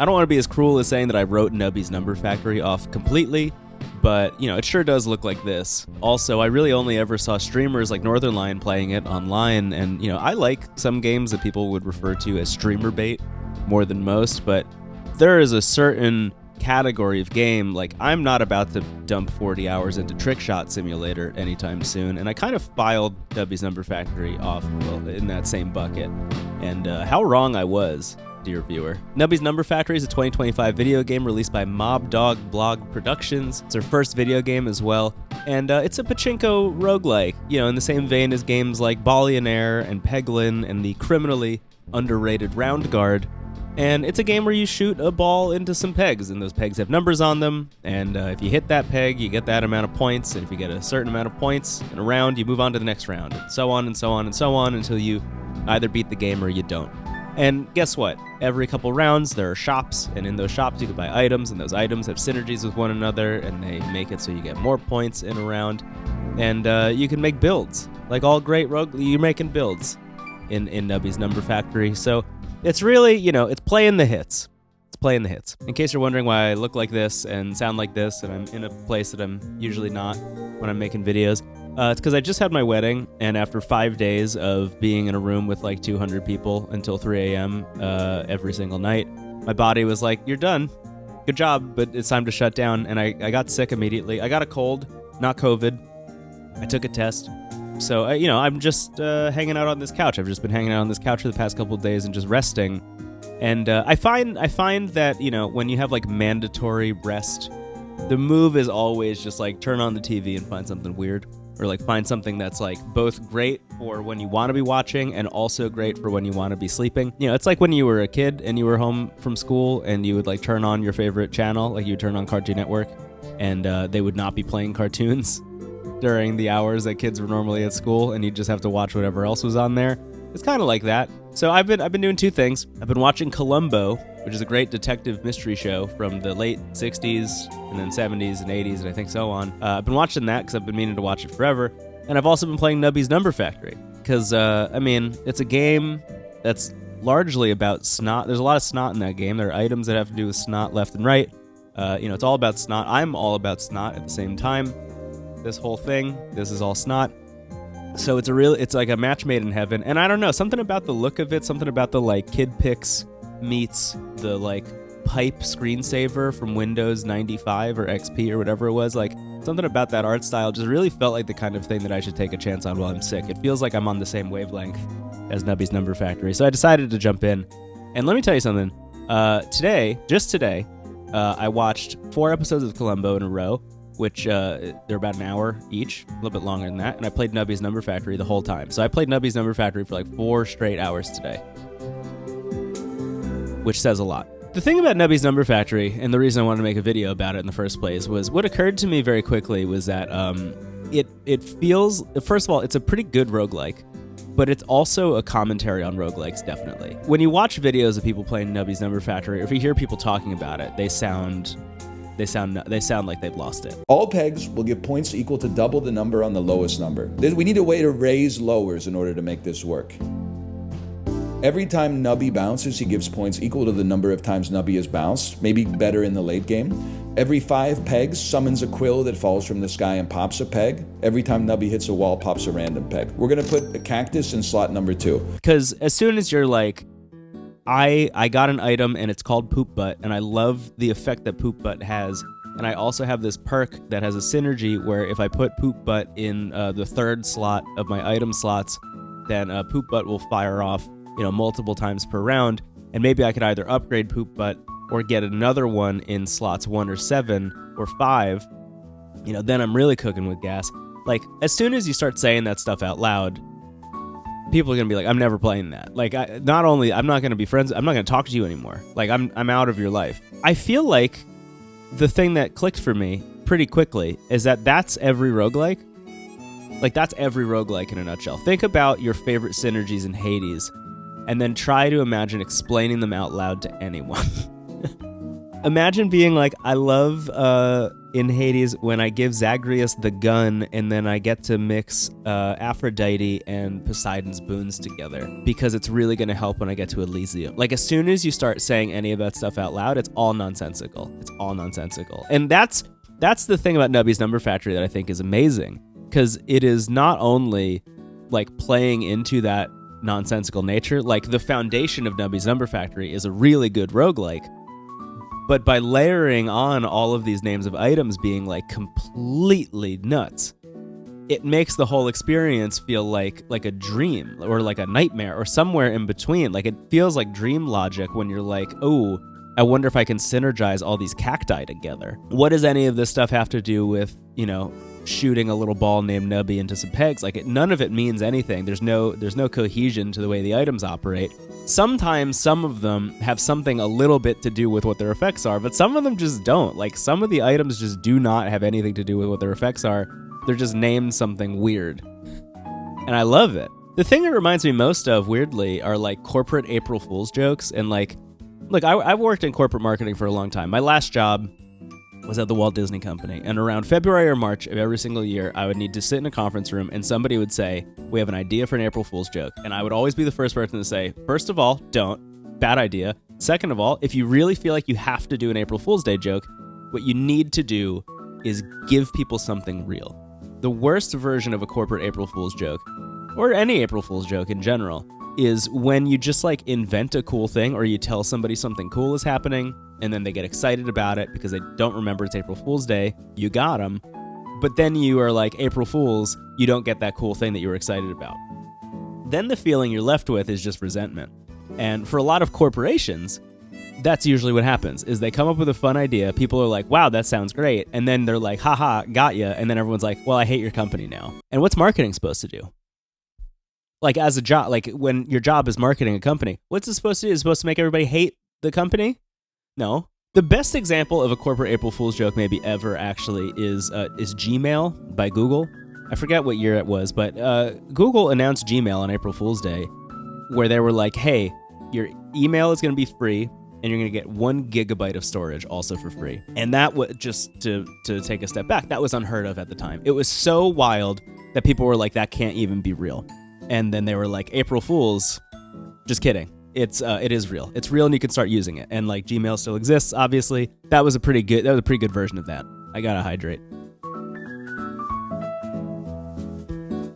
I don't want to be as cruel as saying that I wrote Nubby's Number Factory off completely, but, it sure does look like this. Also, I really only ever saw streamers like Northern Lion playing it online, and, I like some games that people would refer to as streamer bait more than most, but there is a certain category of game, like I'm not about to dump 40 hours into Trick Shot Simulator anytime soon, and I kind of filed Nubby's Number Factory off in that same bucket, and how wrong I was, dear viewer. Nubby's Number Factory is a 2025 video game released by Mob Dog Blog Productions. It's their first video game as well, and it's a pachinko roguelike, in the same vein as games like Ballionaire and Peglin and the criminally underrated Round Guard. And it's a game where you shoot a ball into some pegs, and those pegs have numbers on them, and if you hit that peg, you get that amount of points, and if you get a certain amount of points in a round, you move on to the next round, and so on and so on and so on until you either beat the game or you don't. And guess what? Every couple rounds, there are shops, and in those shops, you can buy items, and those items have synergies with one another, and they make it so you get more points in a round, and you can make builds. Like all great rogue, you're making builds in Nubby's Number Factory, so it's really, it's playing the hits. It's playing the hits. In case you're wondering why I look like this and sound like this, and I'm in a place that I'm usually not when I'm making videos, it's because I just had my wedding, and after 5 days of being in a room with like 200 people until 3 a.m. Every single night, my body was like, you're done. Good job, but it's time to shut down, and I got sick immediately. I got a cold, not COVID. I took a test. So, I'm just hanging out on this couch. I've just been hanging out on this couch for the past couple of days and just resting. And I find that, when you have like mandatory rest, the move is always just like turn on the TV and find something weird. Or like find something that's like both great for when you want to be watching and also great for when you want to be sleeping. It's like when you were a kid and you were home from school and you would like turn on your favorite channel, like you would turn on Cartoon Network, and they would not be playing cartoons during the hours that kids were normally at school, and you'd just have to watch whatever else was on there. It's kind of like that. So I've been doing two things. I've been watching Columbo, which is a great detective mystery show from the late 60s and then 70s and 80s and I think so on. I've been watching that because I've been meaning to watch it forever. And I've also been playing Nubby's Number Factory because, it's a game that's largely about snot. There's a lot of snot in that game. There are items that have to do with snot left and right. It's all about snot. I'm all about snot at the same time. This whole thing, this is all snot. So it's like a match made in heaven. And I don't know, something about the look of it, something about the like Kid Pix meets the like pipe screensaver from Windows 95 or XP or whatever it was, like something about that art style just really felt like the kind of thing that I should take a chance on while I'm sick. It feels like I'm on the same wavelength as Nubby's Number Factory. So I decided to jump in. And let me tell you something. Just today, I watched 4 episodes of Columbo in a row, which they're about an hour each, a little bit longer than that, and I played Nubby's Number Factory the whole time. So I played Nubby's Number Factory for like 4 straight hours today, which says a lot. The thing about Nubby's Number Factory, and the reason I wanted to make a video about it in the first place, was what occurred to me very quickly was that it feels, first of all, it's a pretty good roguelike, but it's also a commentary on roguelikes, definitely. When you watch videos of people playing Nubby's Number Factory, or if you hear people talking about it, they sound like they've lost it. All pegs will give points equal to double the number on the lowest number. We need a way to raise lowers in order to make this work. Every time Nubby bounces, he gives points equal to the number of times Nubby has bounced, maybe better in the late game. Every 5 pegs summons a quill that falls from the sky and pops a peg. Every time Nubby hits a wall, pops a random peg. We're gonna put a cactus in slot number 2. Because as soon as you're like, I got an item and it's called Poop Butt, and I love the effect that Poop Butt has. And I also have this perk that has a synergy where if I put Poop Butt in the 3rd slot of my item slots, then Poop Butt will fire off, multiple times per round. And maybe I could either upgrade Poop Butt or get another one in slots 1 or 7 or 5. Then I'm really cooking with gas. Like, as soon as you start saying that stuff out loud, people are going to be like, I'm never playing that. Like, not only, I'm not going to be friends, I'm not going to talk to you anymore. Like, I'm out of your life. I feel like the thing that clicked for me pretty quickly is that that's every roguelike. Like, that's every roguelike in a nutshell. Think about your favorite synergies in Hades, and then try to imagine explaining them out loud to anyone. Imagine being like, I love in Hades when I give Zagreus the gun and then I get to mix Aphrodite and Poseidon's boons together because it's really going to help when I get to Elysium. Like, as soon as you start saying any of that stuff out loud, it's all nonsensical. It's all nonsensical. And that's the thing about Nubby's Number Factory that I think is amazing, because it is not only like playing into that nonsensical nature, like the foundation of Nubby's Number Factory is a really good roguelike, but by layering on all of these names of items being like completely nuts, it makes the whole experience feel like a dream or like a nightmare or somewhere in between. Like, it feels like dream logic when you're like, oh, I wonder if I can synergize all these cacti together. What does any of this stuff have to do with, shooting a little ball named Nubby into some pegs? Like, none of it means anything. There's no cohesion to the way the items operate. Sometimes some of them have something a little bit to do with what their effects are, but some of them just don't. Like, some of the items just do not have anything to do with what their effects are. They're just named something weird. And I love it. The thing it reminds me most of, weirdly, are like corporate April Fool's jokes. And like, look, I've worked in corporate marketing for a long time. My last job was at the Walt Disney Company, and around February or March of every single year, I would need to sit in a conference room and somebody would say, we have an idea for an April Fool's joke. And I would always be the first person to say, first of all, don't. Bad idea. Second of all, if you really feel like you have to do an April Fool's Day joke, what you need to do is give people something real. The worst version of a corporate April Fool's joke, or any April Fool's joke in general, is when you just like invent a cool thing, or you tell somebody something cool is happening and then they get excited about it because they don't remember it's April Fool's Day. You got them. But then you are like, April Fools, you don't get that cool thing that you were excited about. Then the feeling you're left with is just resentment. And for a lot of corporations, that's usually what happens, is they come up with a fun idea. People are like, wow, that sounds great. And then they're like, haha, got ya. And then everyone's like, well, I hate your company now. And what's marketing supposed to do? Like, as a job, like when your job is marketing a company, what's it supposed to do? Is it supposed to make everybody hate the company? No. The best example of a corporate April Fool's joke maybe ever actually is Gmail by Google. I forget what year it was, but Google announced Gmail on April Fool's Day, where they were like, hey, your email is going to be free, and you're going to get 1 gigabyte of storage also for free. And that was, just to take a step back, that was unheard of at the time. It was so wild that people were like, that can't even be real. And then they were like, April Fools, just kidding. It is real. It's real, and you can start using it. And like, Gmail still exists, obviously. That was a pretty good version of that. I gotta hydrate.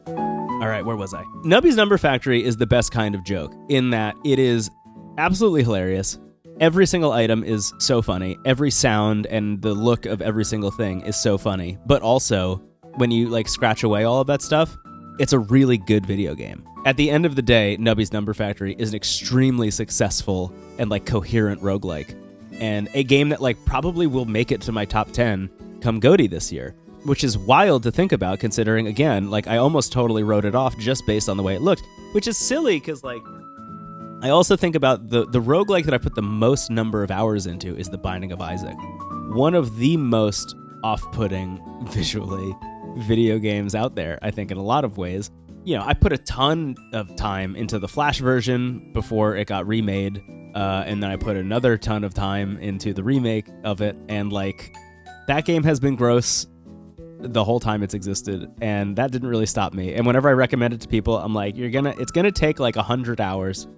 All right, where was I? Nubby's Number Factory is the best kind of joke in that it is absolutely hilarious. Every single item is so funny. Every sound and the look of every single thing is so funny. But also, when you like scratch away all of that stuff, it's a really good video game. At the end of the day, Nubby's Number Factory is an extremely successful and like coherent roguelike, and a game that like probably will make it to my top 10 come GOTY this year, which is wild to think about, considering, again, like I almost totally wrote it off just based on the way it looked, which is silly because like I also think about the roguelike that I put the most number of hours into is The Binding of Isaac, one of the most off-putting visually video games out there, I think, in a lot of ways. I put a ton of time into the Flash version before it got remade, and then I put another ton of time into the remake of it, and like, that game has been gross the whole time it's existed, and that didn't really stop me. And whenever I recommend it to people, I'm like, it's gonna take like 100 hours,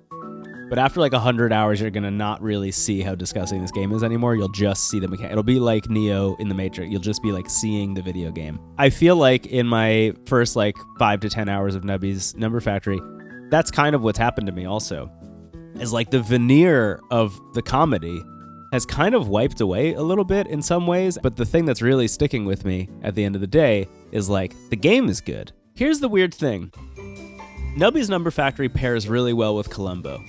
but after like 100 hours, you're gonna not really see how disgusting this game is anymore. You'll just see the mechanics. It'll be like Neo in the Matrix. You'll just be like seeing the video game. I feel like in my first like 5 to 10 hours of Nubby's Number Factory, that's kind of what's happened to me also. Is like the veneer of the comedy has kind of wiped away a little bit in some ways, but the thing that's really sticking with me at the end of the day is like, the game is good. Here's the weird thing. Nubby's Number Factory pairs really well with Columbo.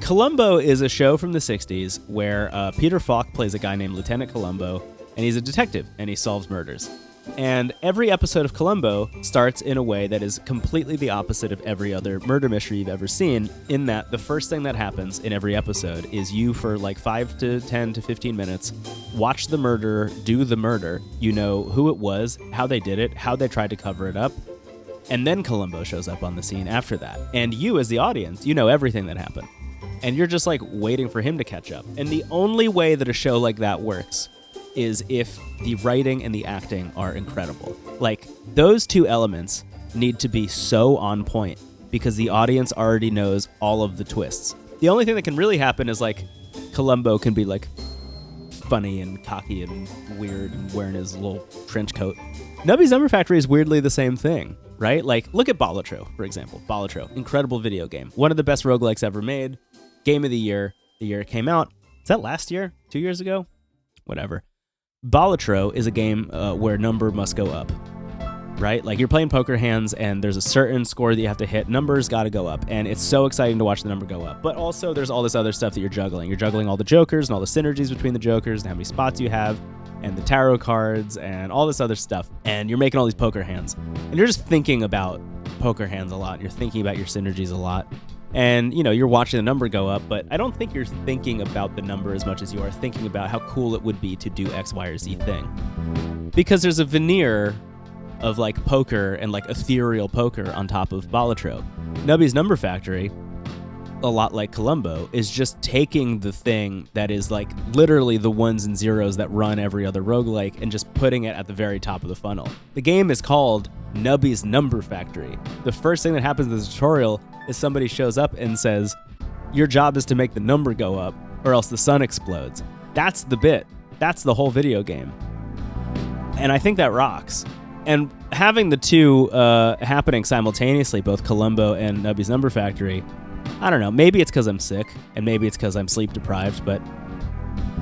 Columbo is a show from the 60s where Peter Falk plays a guy named Lieutenant Columbo, and he's a detective, and he solves murders. And every episode of Columbo starts in a way that is completely the opposite of every other murder mystery you've ever seen, in that the first thing that happens in every episode is you, for like 5 to 10 to 15 minutes, watch the murderer do the murder. You know who it was, how they did it, how they tried to cover it up, and then Columbo shows up on the scene after that. And you, as the audience, you know everything that happened. and you're just like waiting for him to catch up. And the only way that a show like that works is if the writing and the acting are incredible. Like, those two elements need to be so on point because the audience already knows all of the twists. The only thing that can really happen is like Columbo can be like funny and cocky and weird and wearing his little trench coat. Nubby's Number Factory is weirdly the same thing, right? Like, look at Balatro, for example. Balatro, incredible video game. One of the best roguelikes ever made. Game of the year it came out. Is that last year? 2 years ago? Whatever. Balatro is a game where number must go up, right? Like, you're playing poker hands and there's a certain score that you have to hit. Numbers got to go up, and it's so exciting to watch the number go up. But also there's all this other stuff that you're juggling. You're juggling all the jokers and all the synergies between the jokers and how many spots you have and the tarot cards and all this other stuff. And you're making all these poker hands. And you're just thinking about poker hands a lot. You're thinking about your synergies a lot. And, you know, you're watching the number go up, but I don't think you're thinking about the number as much as you are thinking about how cool it would be to do X, Y, or Z thing. Because there's a veneer of, like, poker and, like, ethereal poker on top of Balatro. Nubby's Number Factory, a lot like Columbo, is just taking the thing that is, like, literally the ones and zeros that run every other roguelike and just putting it at the very top of the funnel. The game is called Nubby's Number Factory. The first thing that happens in the tutorial is somebody shows up and says, your job is to make the number go up or else the sun explodes. That's the bit. That's the whole video game. And I think that rocks. And having the two happening simultaneously, both Columbo and Nubby's Number Factory, I don't know. Maybe it's because I'm sick, and maybe it's because I'm sleep deprived, but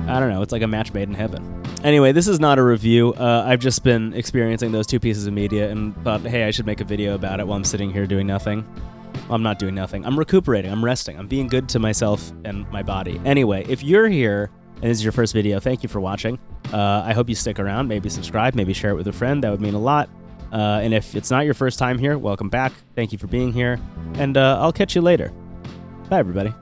I don't know. It's like a match made in heaven. Anyway, this is not a review. I've just been experiencing those two pieces of media and thought, hey, I should make a video about it while I'm sitting here doing nothing. Well, I'm not doing nothing. I'm recuperating. I'm resting. I'm being good to myself and my body. Anyway, if you're here and this is your first video, thank you for watching. I hope you stick around. Maybe subscribe. Maybe share it with a friend. That would mean a lot. And if it's not your first time here, welcome back. Thank you for being here. And I'll catch you later. Bye, everybody.